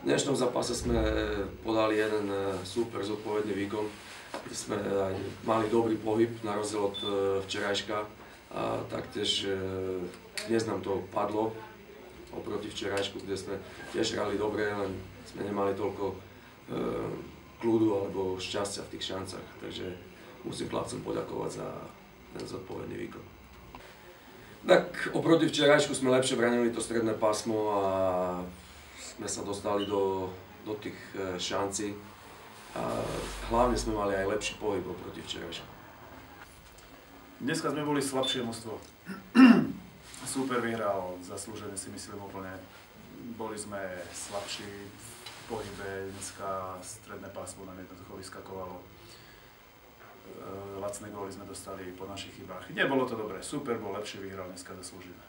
dnešnom zápase sme podali jeden super zodpovedný výkon, kde sme aj mali dobrý pohyb na rozdiel od včerajška a taktiež dnes nám to padlo oproti včerajšku, kde sme tiež hrali dobre, len sme nemali toľko kľudu alebo šťastia v tých šancach, takže musím chlapcom poďakovať za ten zodpovedný výkon. Tak oproti včerajšku sme lepšie branili to stredné pásmo a sme sa dostali do tých šancí a hlavne sme mali aj lepší pohyb oproti včerajšku. Dneska sme boli slabšie mužstvo. Súper vyhral, zaslúžene si myslím úplne. Boli sme slabší v pohybe, dneska stredné pásmo nám jednoducho vyskakovalo. Lacné góly sme dostali po našich chybách. Nebolo to dobré, Súper bol lepšie, vyhral dneska zaslúžene.